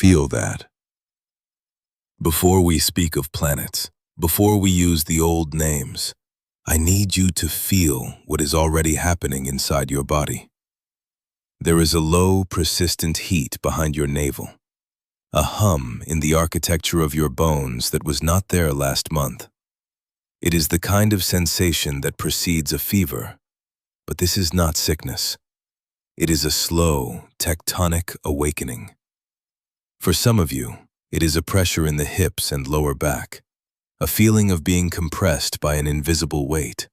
feel that. Before we speak of planets, before we use the old names, I need you to feel what is already happening inside your body. There is a low, persistent heat behind your navel, a hum in the architecture of your bones that was not there last month. It is the kind of sensation that precedes a fever, but this is not sickness. It is a slow, tectonic awakening. For some of you, it is a pressure in the hips and lower back, a feeling of being compressed by an invisible weight.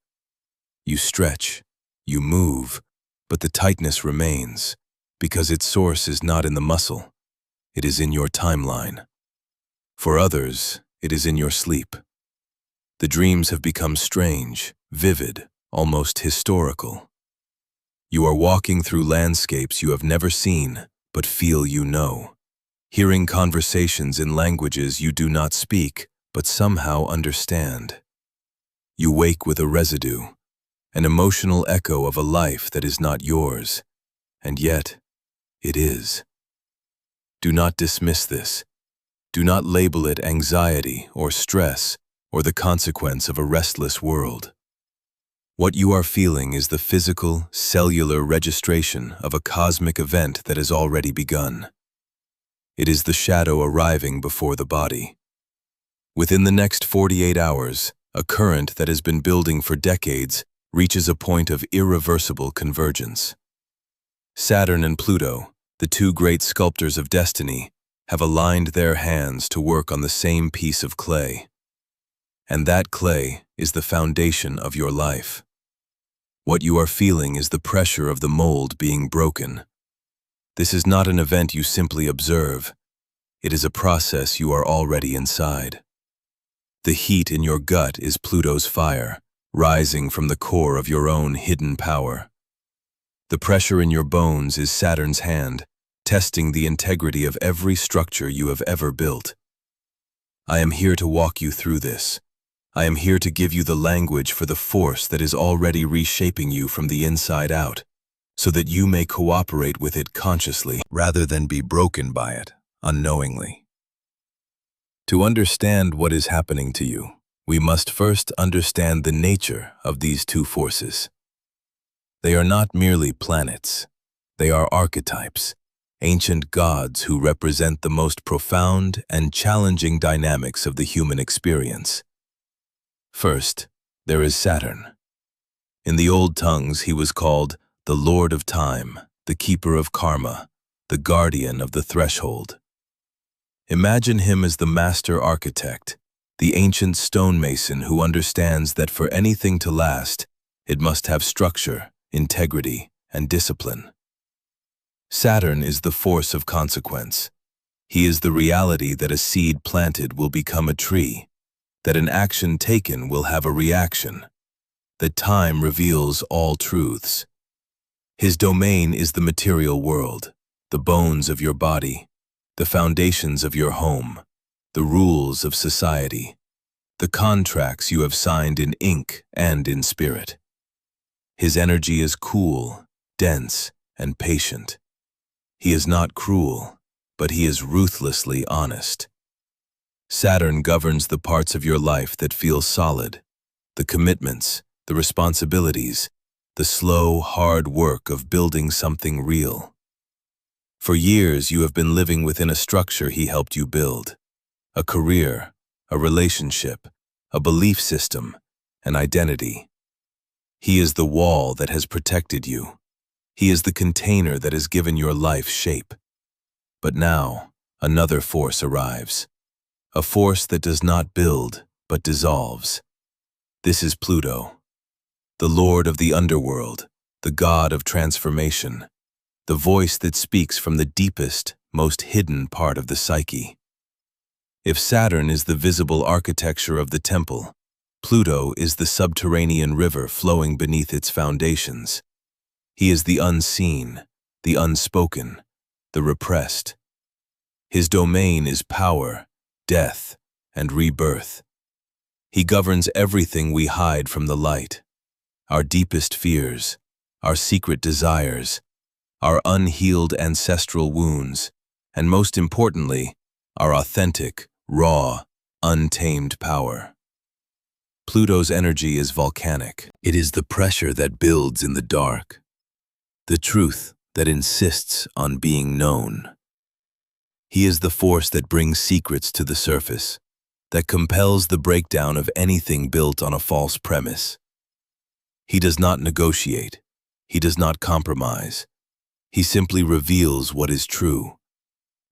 You stretch, you move, but the tightness remains, because its source is not in the muscle, it is in your timeline. For others, it is in your sleep. The dreams have become strange, vivid, almost historical. You are walking through landscapes you have never seen, but feel you know. Hearing conversations in languages you do not speak, but somehow understand. You wake with a residue, an emotional echo of a life that is not yours, and yet it is. Do not dismiss this. Do not label it anxiety or stress or the consequence of a restless world. What you are feeling is the physical, cellular registration of a cosmic event that has already begun. It is the shadow arriving before the body. Within the next 48 hours, a current that has been building for decades reaches a point of irreversible convergence. Saturn and Pluto, the two great sculptors of destiny, have aligned their hands to work on the same piece of clay. And that clay is the foundation of your life. What you are feeling is the pressure of the mold being broken. This is not an event you simply observe. It is a process you are already inside. The heat in your gut is Pluto's fire, rising from the core of your own hidden power. The pressure in your bones is Saturn's hand, testing the integrity of every structure you have ever built. I am here to walk you through this. I am here to give you the language for the force that is already reshaping you from the inside out, so that you may cooperate with it consciously rather than be broken by it unknowingly. To understand what is happening to you, we must first understand the nature of these two forces. They are not merely planets. They are archetypes, ancient gods who represent the most profound and challenging dynamics of the human experience. First, there is Saturn. In the old tongues, he was called the Lord of Time, the Keeper of Karma, the Guardian of the Threshold. Imagine him as the master architect, the ancient stonemason who understands that for anything to last, it must have structure, integrity, and discipline. Saturn is the force of consequence. He is the reality that a seed planted will become a tree, that an action taken will have a reaction, that time reveals all truths. His domain is the material world, the bones of your body, the foundations of your home, the rules of society, the contracts you have signed in ink and in spirit. His energy is cool, dense, and patient. He is not cruel, but he is ruthlessly honest. Saturn governs the parts of your life that feel solid, the commitments, the responsibilities, the slow, hard work of building something real. For years, you have been living within a structure he helped you build, a career, a relationship, a belief system, an identity. He is the wall that has protected you. He is the container that has given your life shape. But now, another force arrives, a force that does not build, but dissolves. This is Pluto, the Lord of the underworld, the god of transformation, the voice that speaks from the deepest, most hidden part of the psyche. If Saturn is the visible architecture of the temple, Pluto is the subterranean river flowing beneath its foundations. He is the unseen, the unspoken, the repressed. His domain is power, death, and rebirth. He governs everything we hide from the light, our deepest fears, our secret desires, our unhealed ancestral wounds, and most importantly, our authentic, raw, untamed power. Pluto's energy is volcanic. It is the pressure that builds in the dark, the truth that insists on being known. He is the force that brings secrets to the surface, that compels the breakdown of anything built on a false premise. He does not negotiate. He does not compromise. He simply reveals what is true.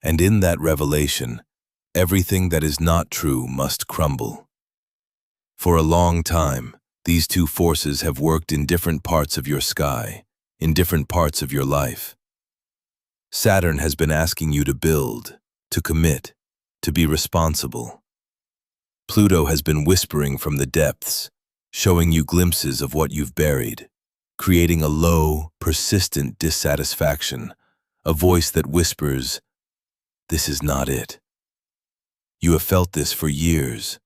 And in that revelation, everything that is not true must crumble. For a long time, these two forces have worked in different parts of your sky, in different parts of your life. Saturn has been asking you to build, to commit, to be responsible. Pluto has been whispering from the depths, showing you glimpses of what you've buried, creating a low, persistent dissatisfaction, a voice that whispers, "This is not it." You have felt this for years,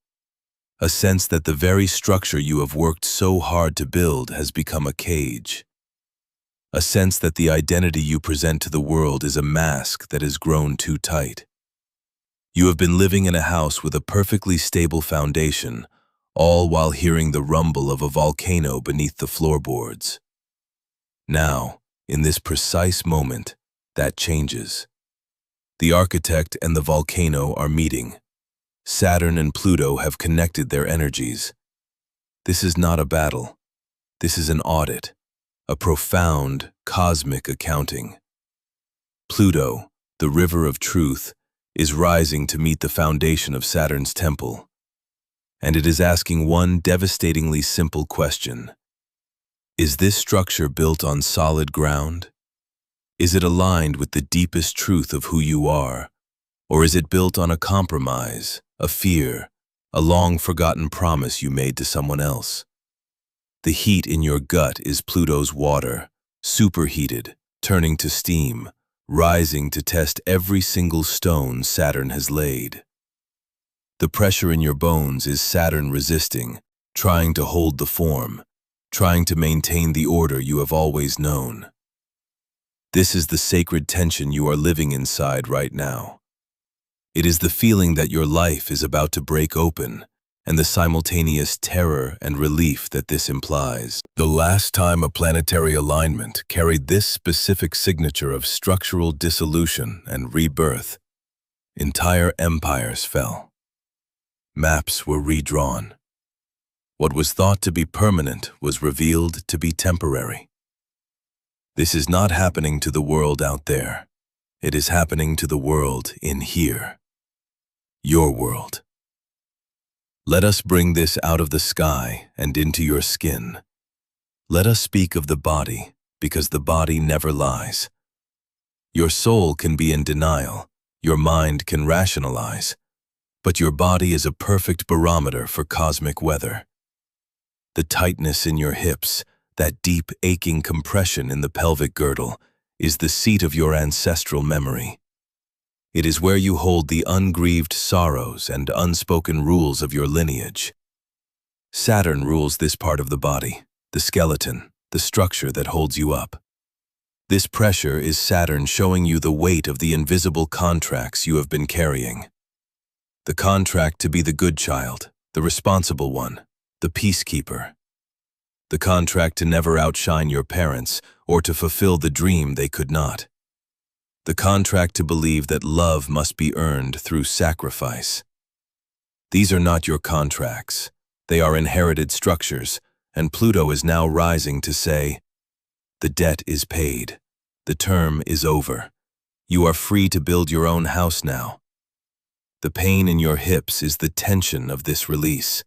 a sense that the very structure you have worked so hard to build has become a cage, a sense that the identity you present to the world is a mask that has grown too tight. You have been living in a house with a perfectly stable foundation, all while hearing the rumble of a volcano beneath the floorboards. Now, in this precise moment, that changes. The architect and the volcano are meeting. Saturn and Pluto have connected their energies. This is not a battle. This is an audit, a profound, cosmic accounting. Pluto, the river of truth, is rising to meet the foundation of Saturn's temple. And it is asking one devastatingly simple question. Is this structure built on solid ground? Is it aligned with the deepest truth of who you are? Or is it built on a compromise, a fear, a long-forgotten promise you made to someone else? The heat in your gut is Pluto's water, superheated, turning to steam, rising to test every single stone Saturn has laid. The pressure in your bones is Saturn resisting, trying to hold the form, trying to maintain the order you have always known. This is the sacred tension you are living inside right now. It is the feeling that your life is about to break open, and the simultaneous terror and relief that this implies. The last time a planetary alignment carried this specific signature of structural dissolution and rebirth, entire empires fell. Maps were redrawn. What was thought to be permanent was revealed to be temporary. This is not happening to the world out there. It is happening to the world in here. Your world. Let us bring this out of the sky and into your skin. Let us speak of the body, because the body never lies. Your soul can be in denial, your mind can rationalize, but your body is a perfect barometer for cosmic weather. The tightness in your hips, that deep aching compression in the pelvic girdle, is the seat of your ancestral memory. It is where you hold the ungrieved sorrows and unspoken rules of your lineage. Saturn rules this part of the body, the skeleton, the structure that holds you up. This pressure is Saturn showing you the weight of the invisible contracts you have been carrying. The contract to be the good child, the responsible one, the peacekeeper. The contract to never outshine your parents or to fulfill the dream they could not. The contract to believe that love must be earned through sacrifice. These are not your contracts. They are inherited structures, and Pluto is now rising to say, the debt is paid. The term is over. You are free to build your own house now. The pain in your hips is the tension of this release.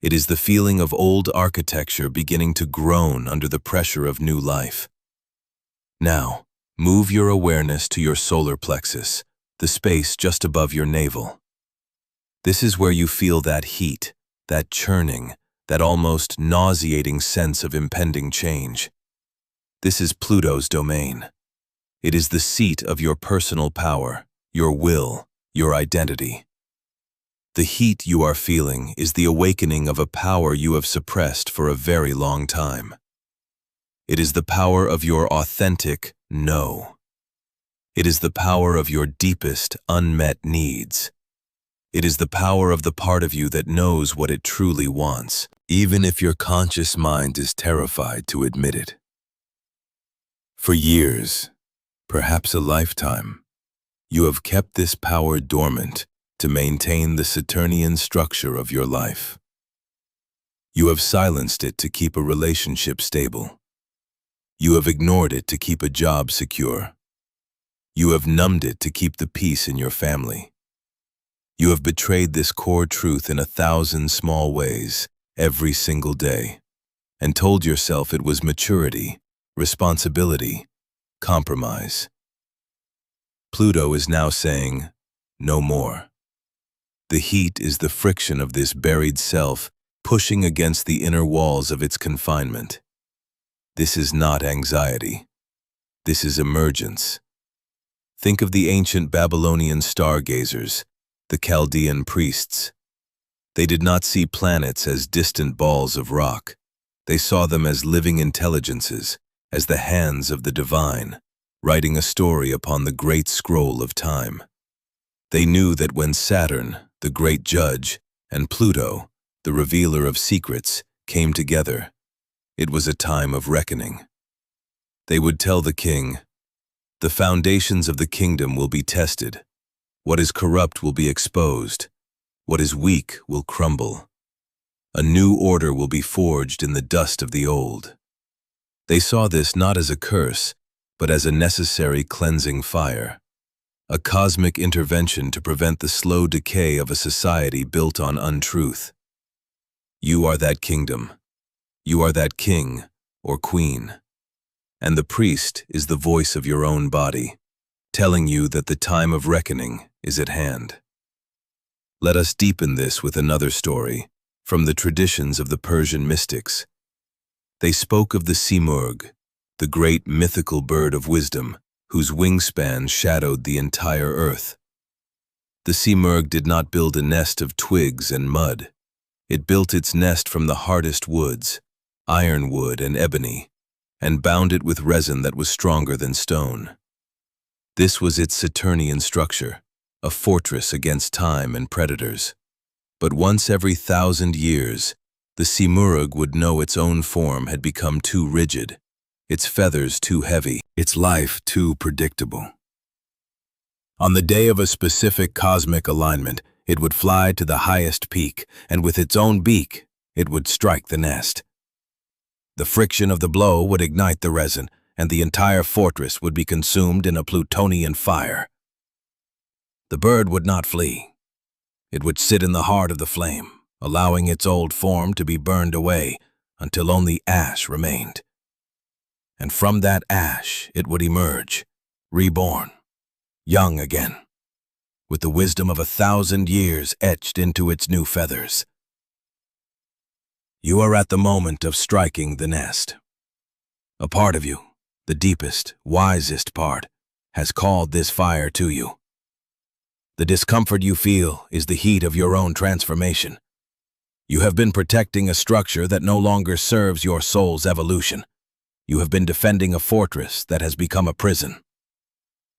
It is the feeling of old architecture beginning to groan under the pressure of new life. Now, move your awareness to your solar plexus, the space just above your navel. This is where you feel that heat, that churning, that almost nauseating sense of impending change. This is Pluto's domain. It is the seat of your personal power, your will, your identity. The heat you are feeling is the awakening of a power you have suppressed for a very long time. It is the power of your authentic no. It is the power of your deepest, unmet needs. It is the power of the part of you that knows what it truly wants, even if your conscious mind is terrified to admit it. For years, perhaps a lifetime, you have kept this power dormant to maintain the Saturnian structure of your life. You have silenced it to keep a relationship stable. You have ignored it to keep a job secure. You have numbed it to keep the peace in your family. You have betrayed this core truth in 1,000 small ways every single day, and told yourself it was maturity, responsibility, compromise. Pluto is now saying, no more. The heat is the friction of this buried self pushing against the inner walls of its confinement. This is not anxiety. This is emergence. Think of the ancient Babylonian stargazers, the Chaldean priests. They did not see planets as distant balls of rock. They saw them as living intelligences, as the hands of the divine, writing a story upon the great scroll of time. They knew that when Saturn, the great judge, and Pluto, the revealer of secrets, came together, it was a time of reckoning. They would tell the king, the foundations of the kingdom will be tested. What is corrupt will be exposed. What is weak will crumble. A new order will be forged in the dust of the old. They saw this not as a curse, but as a necessary cleansing fire, a cosmic intervention to prevent the slow decay of a society built on untruth. You are that kingdom. You are that king or queen. And the priest is the voice of your own body, telling you that the time of reckoning is at hand. Let us deepen this with another story from the traditions of the Persian mystics. They spoke of the Simurgh, the great mythical bird of wisdom, whose wingspan shadowed the entire earth. The Simurgh did not build a nest of twigs and mud. It built its nest from the hardest woods, ironwood and ebony, and bound it with resin that was stronger than stone. This was its Saturnian structure, a fortress against time and predators. But once every 1,000 years, the Simurgh would know its own form had become too rigid, its feathers too heavy, its life too predictable. On the day of a specific cosmic alignment, it would fly to the highest peak, and with its own beak, it would strike the nest. The friction of the blow would ignite the resin, and the entire fortress would be consumed in a Plutonian fire. The bird would not flee. It would sit in the heart of the flame, allowing its old form to be burned away until only ash remained. And from that ash it would emerge, reborn, young again, with the wisdom of 1,000 years etched into its new feathers. You are at the moment of striking the nest. A part of you, the deepest, wisest part, has called this fire to you. The discomfort you feel is the heat of your own transformation. You have been protecting a structure that no longer serves your soul's evolution. You have been defending a fortress that has become a prison.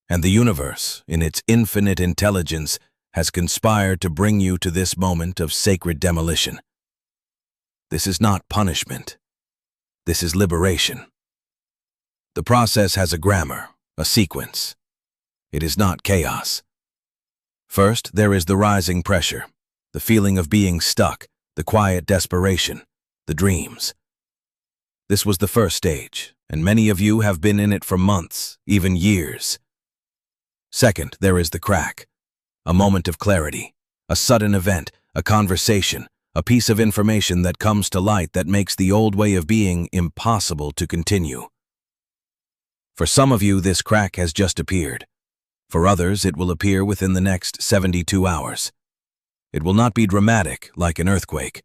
And the universe, in its infinite intelligence, has conspired to bring you to this moment of sacred demolition. This is not punishment. This is liberation. The process has a grammar, a sequence. It is not chaos. First, there is the rising pressure, the feeling of being stuck, the quiet desperation, the dreams. This was the first stage, and many of you have been in it for months, even years. Second, there is the crack, a moment of clarity, a sudden event, a conversation, a piece of information that comes to light that makes the old way of being impossible to continue. For some of you, this crack has just appeared. For others, it will appear within the next 72 hours. It will not be dramatic, like an earthquake.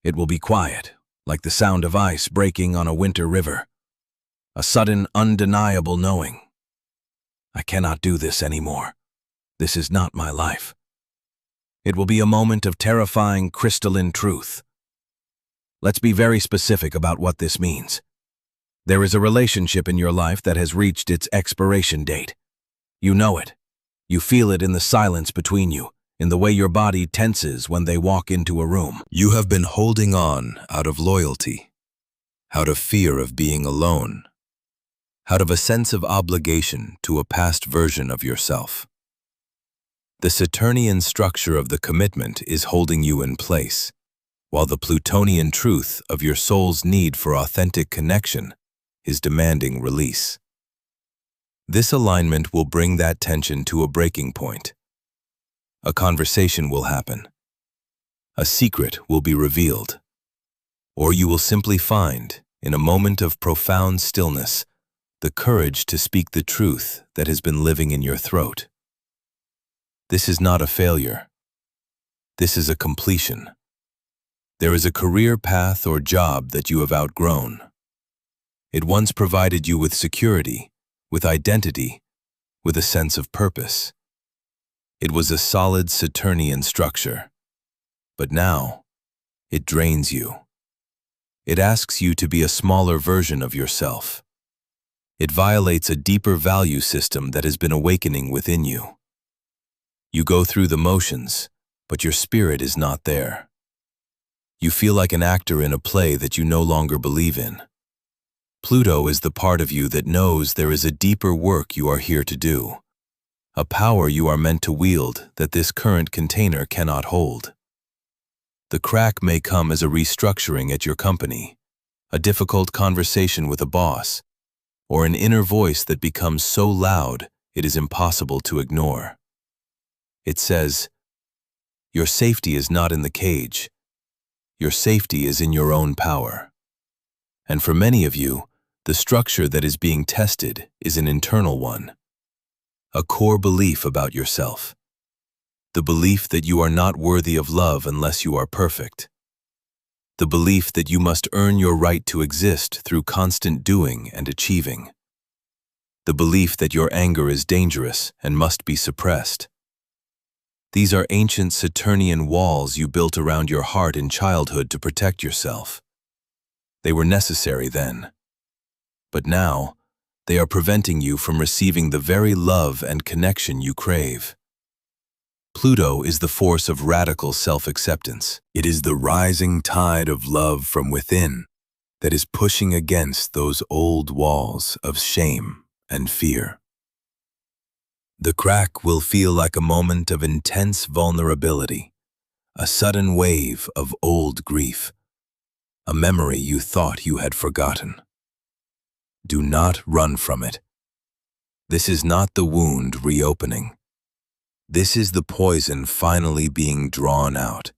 It will be quiet, like the sound of ice breaking on a winter river. A sudden, undeniable knowing. I cannot do this anymore. This is not my life. It will be a moment of terrifying, crystalline truth. Let's be very specific about what this means. There is a relationship in your life that has reached its expiration date. You know it. You feel it in the silence between you, in the way your body tenses when they walk into a room. You have been holding on out of loyalty, out of fear of being alone, out of a sense of obligation to a past version of yourself. The Saturnian structure of the commitment is holding you in place, while the Plutonian truth of your soul's need for authentic connection is demanding release. This alignment will bring that tension to a breaking point. A conversation will happen. A secret will be revealed. Or you will simply find, in a moment of profound stillness, the courage to speak the truth that has been living in your throat. This is not a failure. This is a completion. There is a career path or job that you have outgrown. It once provided you with security, with identity, with a sense of purpose. It was a solid Saturnian structure. But now, it drains you. It asks you to be a smaller version of yourself. It violates a deeper value system that has been awakening within you. You go through the motions, but your spirit is not there. You feel like an actor in a play that you no longer believe in. Pluto is the part of you that knows there is a deeper work you are here to do, a power you are meant to wield that this current container cannot hold. The crack may come as a restructuring at your company, a difficult conversation with a boss, or an inner voice that becomes so loud it is impossible to ignore. It says, "Your safety is not in the cage. Your safety is in your own power." And for many of you, the structure that is being tested is an internal one, a core belief about yourself. The belief that you are not worthy of love unless you are perfect. The belief that you must earn your right to exist through constant doing and achieving. The belief that your anger is dangerous and must be suppressed. These are ancient Saturnian walls you built around your heart in childhood to protect yourself. They were necessary then. But now, they are preventing you from receiving the very love and connection you crave. Pluto is the force of radical self-acceptance. It is the rising tide of love from within that is pushing against those old walls of shame and fear. The crack will feel like a moment of intense vulnerability, a sudden wave of old grief, a memory you thought you had forgotten. Do not run from it. This is not the wound reopening. This is the poison finally being drawn out.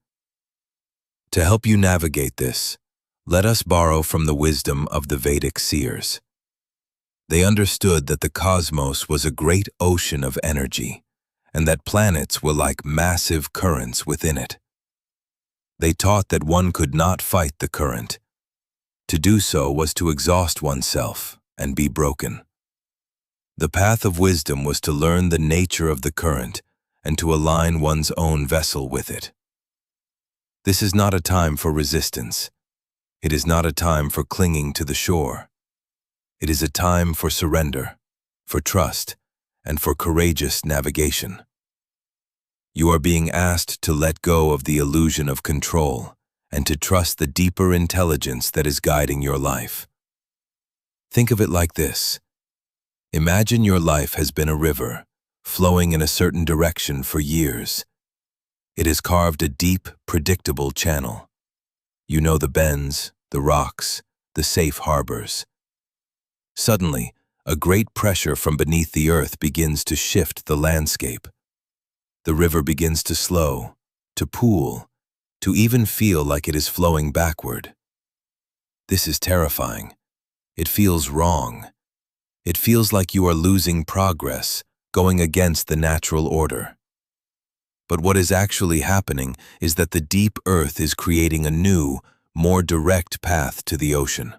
To help you navigate this, let us borrow from the wisdom of the Vedic seers. They understood that the cosmos was a great ocean of energy, and that planets were like massive currents within it. They taught that one could not fight the current. To do so was to exhaust oneself and be broken. The path of wisdom was to learn the nature of the current and to align one's own vessel with it. This is not a time for resistance. It is not a time for clinging to the shore. It is a time for surrender, for trust, and for courageous navigation. You are being asked to let go of the illusion of control and to trust the deeper intelligence that is guiding your life. Think of it like this. Imagine your life has been a river, flowing in a certain direction for years. It has carved a deep, predictable channel. You know the bends, the rocks, the safe harbors. Suddenly, a great pressure from beneath the earth begins to shift the landscape. The river begins to slow, to pool, to even feel like it is flowing backward. This is terrifying. It feels wrong. It feels like you are losing progress, going against the natural order. But what is actually happening is that the deep earth is creating a new, more direct path to the ocean.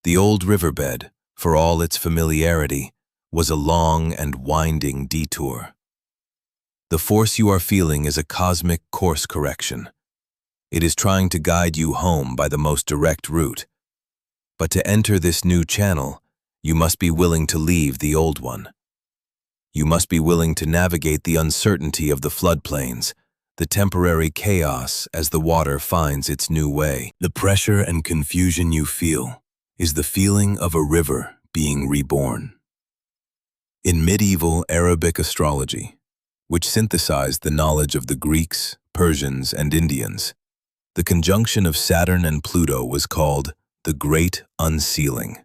The old riverbed, for all its familiarity, was a long and winding detour. The force you are feeling is a cosmic course correction. It is trying to guide you home by the most direct route. But to enter this new channel, you must be willing to leave the old one. You must be willing to navigate the uncertainty of the floodplains, the temporary chaos as the water finds its new way. The pressure and confusion you feel is the feeling of a river being reborn. In medieval Arabic astrology, which synthesized the knowledge of the Greeks, Persians, and Indians, the conjunction of Saturn and Pluto was called the Great Unsealing.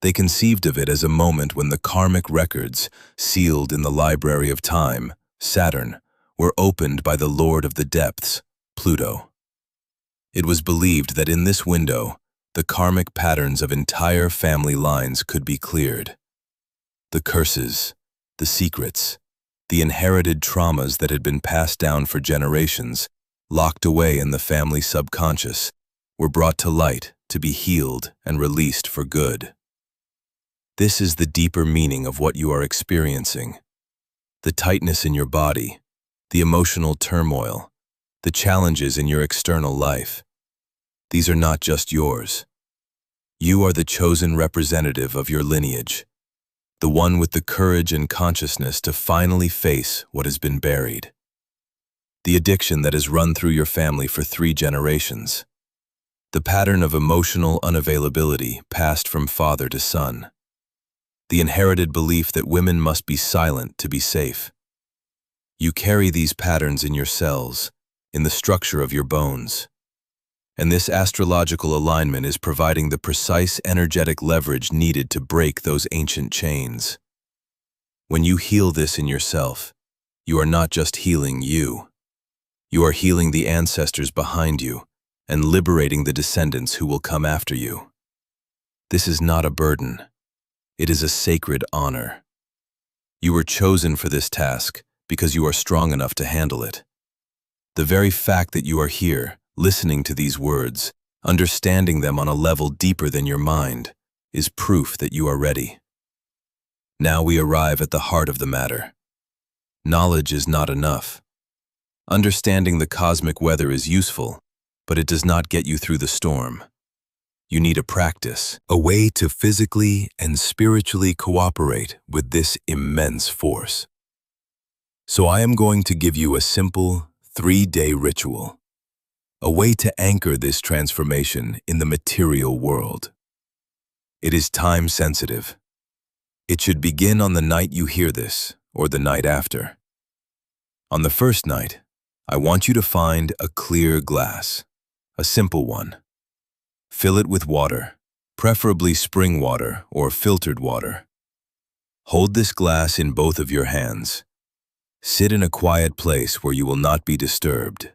They conceived of it as a moment when the karmic records, sealed in the library of time, Saturn, were opened by the Lord of the Depths, Pluto. It was believed that in this window, the karmic patterns of entire family lines could be cleared. The curses, the secrets, the inherited traumas that had been passed down for generations, locked away in the family subconscious, were brought to light to be healed and released for good. This is the deeper meaning of what you are experiencing. The tightness in your body, the emotional turmoil, the challenges in your external life. These are not just yours. You are the chosen representative of your lineage, the one with the courage and consciousness to finally face what has been buried. The addiction that has run through your family for 3 generations. The pattern of emotional unavailability passed from father to son. The inherited belief that women must be silent to be safe. You carry these patterns in your cells, in the structure of your bones. And this astrological alignment is providing the precise energetic leverage needed to break those ancient chains. When you heal this in yourself, you are not just healing you. You are healing the ancestors behind you and liberating the descendants who will come after you. This is not a burden. It is a sacred honor. You were chosen for this task because you are strong enough to handle it. The very fact that you are here, listening to these words, understanding them on a level deeper than your mind, is proof that you are ready. Now we arrive at the heart of the matter. Knowledge is not enough. Understanding the cosmic weather is useful, but it does not get you through the storm. You need a practice, a way to physically and spiritually cooperate with this immense force. So I am going to give you a simple 3-day ritual, a way to anchor this transformation in the material world. It is time sensitive. It should begin on the night you hear this, or the night after. On the first night, I want you to find a clear glass, a simple one. Fill it with water, preferably spring water or filtered water. Hold this glass in both of your hands. Sit in a quiet place where you will not be disturbed.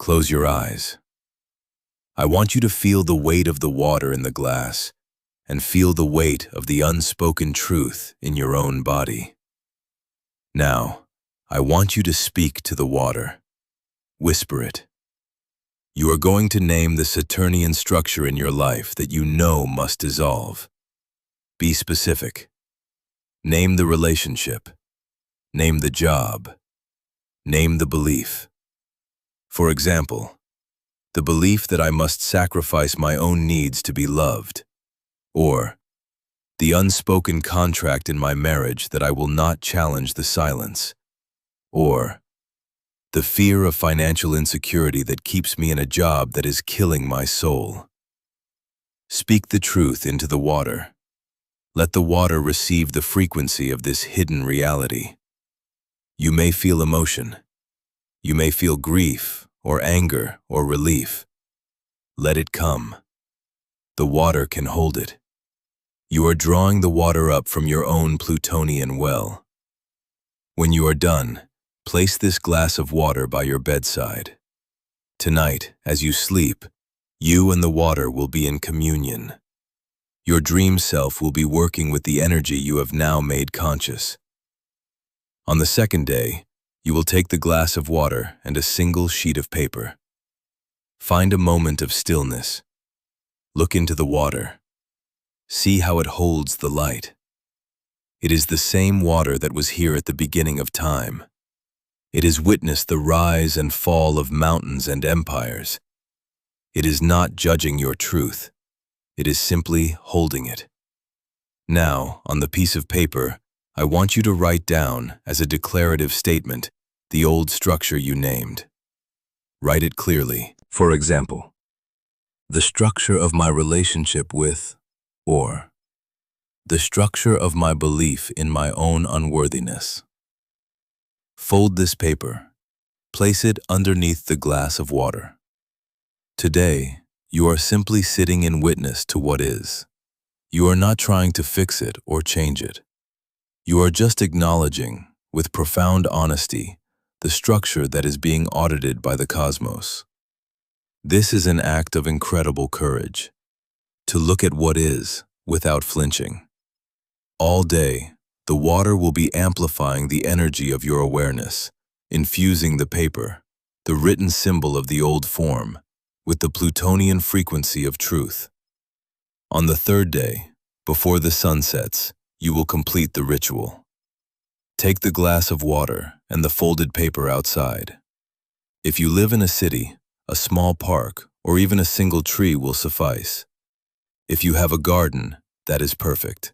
Close your eyes. I want you to feel the weight of the water in the glass and feel the weight of the unspoken truth in your own body. Now, I want you to speak to the water. Whisper it. You are going to name the Saturnian structure in your life that you know must dissolve. Be specific. Name the relationship. Name the job. Name the belief. For example, the belief that I must sacrifice my own needs to be loved, or the unspoken contract in my marriage that I will not challenge the silence, or the fear of financial insecurity that keeps me in a job that is killing my soul. Speak the truth into the water. Let the water receive the frequency of this hidden reality. You may feel emotion. You may feel grief or anger or relief. Let it come. The water can hold it. You are drawing the water up from your own Plutonian well. When you are done, place this glass of water by your bedside. Tonight, as you sleep, you and the water will be in communion. Your dream self will be working with the energy you have now made conscious. On the second day, you will take the glass of water and a single sheet of paper. Find a moment of stillness. Look into the water. See how it holds the light. It is the same water that was here at the beginning of time. It has witnessed the rise and fall of mountains and empires. It is not judging your truth. It is simply holding it. Now, on the piece of paper, I want you to write down, as a declarative statement, the old structure you named. Write it clearly. For example, the structure of my relationship with, or the structure of my belief in my own unworthiness. Fold this paper. Place it underneath the glass of water. Today, you are simply sitting in witness to what is. You are not trying to fix it or change it. You are just acknowledging, with profound honesty, the structure that is being audited by the cosmos. This is an act of incredible courage, to look at what is without flinching. All day, the water will be amplifying the energy of your awareness, infusing the paper, the written symbol of the old form, with the Plutonian frequency of truth. On the third day, before the sun sets, you will complete the ritual. Take the glass of water and the folded paper outside. If you live in a city, a small park, or even a single tree will suffice. If you have a garden, that is perfect.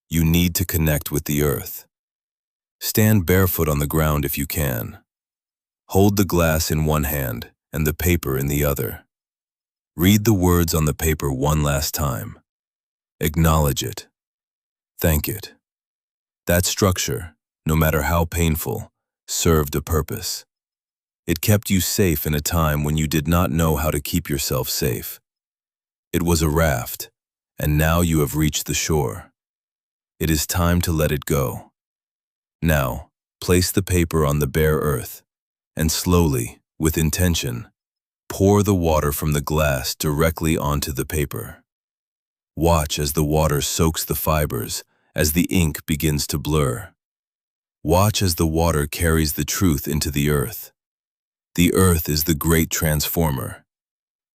You need to connect with the earth. Stand barefoot on the ground if you can. Hold the glass in one hand and the paper in the other. Read the words on the paper one last time. Acknowledge it. Thank it. That structure, no matter how painful, served a purpose. It kept you safe in a time when you did not know how to keep yourself safe. It was a raft, and now you have reached the shore. It is time to let it go. Now, place the paper on the bare earth, and slowly, with intention, pour the water from the glass directly onto the paper. Watch as the water soaks the fibers, as the ink begins to blur. Watch as the water carries the truth into the earth. The earth is the great transformer.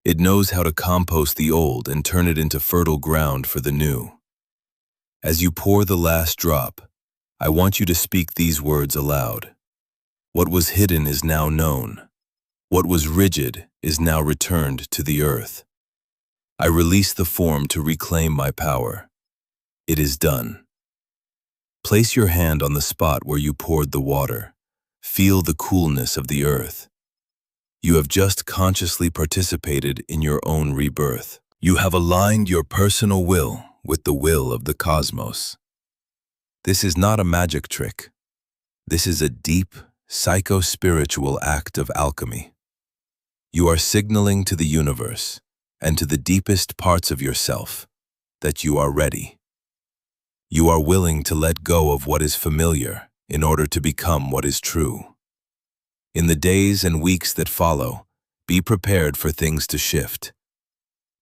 It knows how to compost the old and turn it into fertile ground for the new. As you pour the last drop, I want you to speak these words aloud. What was hidden is now known. What was rigid is now returned to the earth. I release the form to reclaim my power. It is done. Place your hand on the spot where you poured the water. Feel the coolness of the earth. You have just consciously participated in your own rebirth. You have aligned your personal will with the will of the cosmos. This is not a magic trick. This is a deep, psycho-spiritual act of alchemy. You are signaling to the universe and to the deepest parts of yourself that you are ready. You are willing to let go of what is familiar in order to become what is true. In the days and weeks that follow, be prepared for things to shift.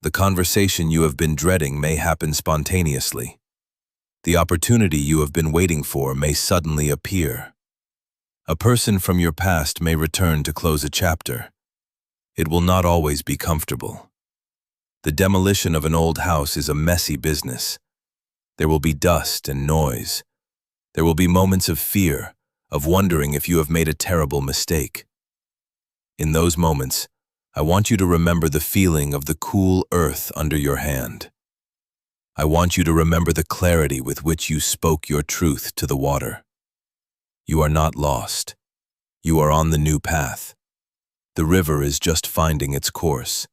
The conversation you have been dreading may happen spontaneously. The opportunity you have been waiting for may suddenly appear. A person from your past may return to close a chapter. It will not always be comfortable. The demolition of an old house is a messy business. There will be dust and noise. There will be moments of fear, of wondering if you have made a terrible mistake. In those moments, I want you to remember the feeling of the cool earth under your hand. I want you to remember the clarity with which you spoke your truth to the water. You are not lost. You are on the new path. The river is just finding its course.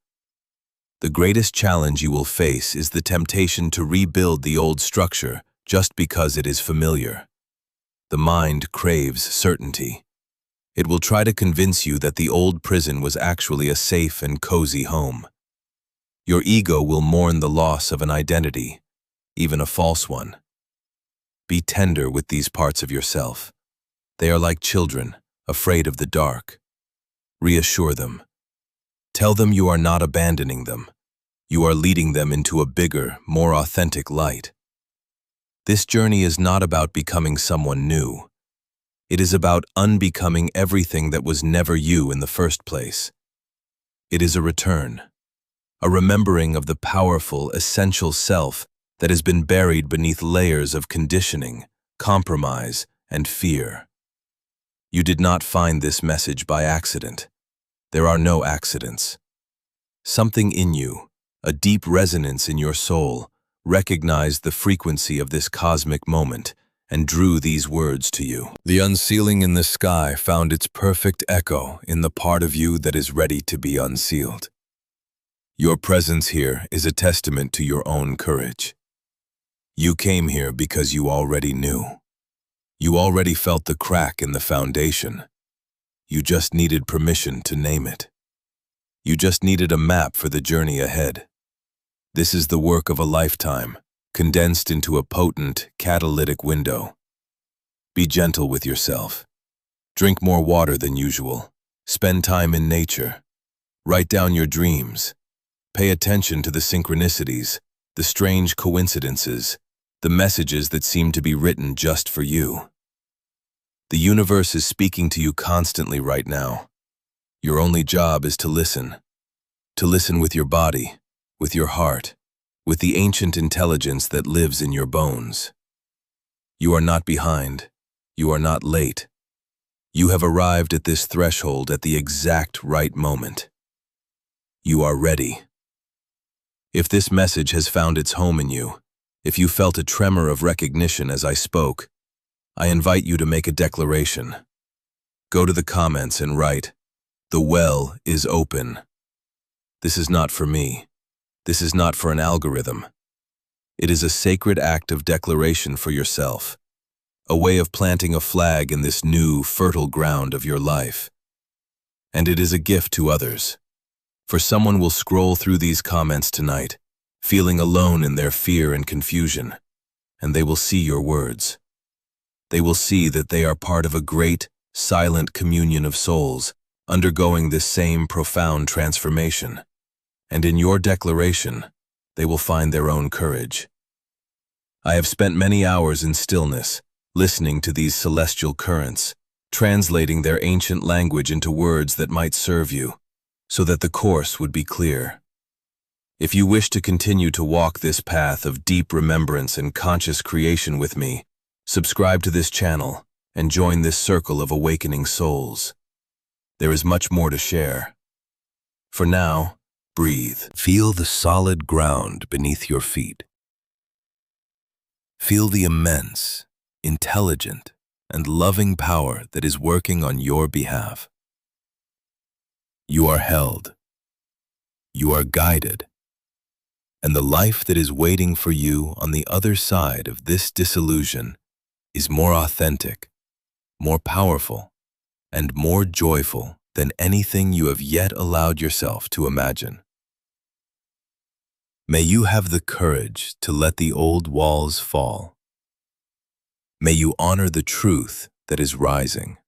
The greatest challenge you will face is the temptation to rebuild the old structure just because it is familiar. The mind craves certainty. It will try to convince you that the old prison was actually a safe and cozy home. Your ego will mourn the loss of an identity, even a false one. Be tender with these parts of yourself. They are like children, afraid of the dark. Reassure them. Tell them you are not abandoning them. You are leading them into a bigger, more authentic light. This journey is not about becoming someone new. It is about unbecoming everything that was never you in the first place. It is a return, a remembering of the powerful, essential self that has been buried beneath layers of conditioning, compromise, and fear. You did not find this message by accident. There are no accidents. Something in you, a deep resonance in your soul, recognized the frequency of this cosmic moment and drew these words to you. The unsealing in the sky found its perfect echo in the part of you that is ready to be unsealed. Your presence here is a testament to your own courage. You came here because you already knew. You already felt the crack in the foundation. You just needed permission to name it. You just needed a map for the journey ahead. This is the work of a lifetime, condensed into a potent, catalytic window. Be gentle with yourself. Drink more water than usual. Spend time in nature. Write down your dreams. Pay attention to the synchronicities, the strange coincidences, the messages that seem to be written just for you. The universe is speaking to you constantly right now. Your only job is to listen with your body, with your heart, with the ancient intelligence that lives in your bones. You are not behind. You are not late. You have arrived at this threshold at the exact right moment. You are ready. If this message has found its home in you, if you felt a tremor of recognition as I spoke, I invite you to make a declaration. Go to the comments and write, "The well is open." This is not for me. This is not for an algorithm. It is a sacred act of declaration for yourself, a way of planting a flag in this new, fertile ground of your life. And it is a gift to others. For someone will scroll through these comments tonight, feeling alone in their fear and confusion, and they will see your words. They will see that they are part of a great, silent communion of souls, undergoing this same profound transformation. And in your declaration, they will find their own courage. I have spent many hours in stillness, listening to these celestial currents, translating their ancient language into words that might serve you, so that the course would be clear. If you wish to continue to walk this path of deep remembrance and conscious creation with me, subscribe to this channel and join this circle of awakening souls. There is much more to share. For now, breathe. Feel the solid ground beneath your feet. Feel the immense, intelligent, and loving power that is working on your behalf. You are held. You are guided. And the life that is waiting for you on the other side of this disillusion is more authentic, more powerful, and more joyful than anything you have yet allowed yourself to imagine. May you have the courage to let the old walls fall. May you honor the truth that is rising.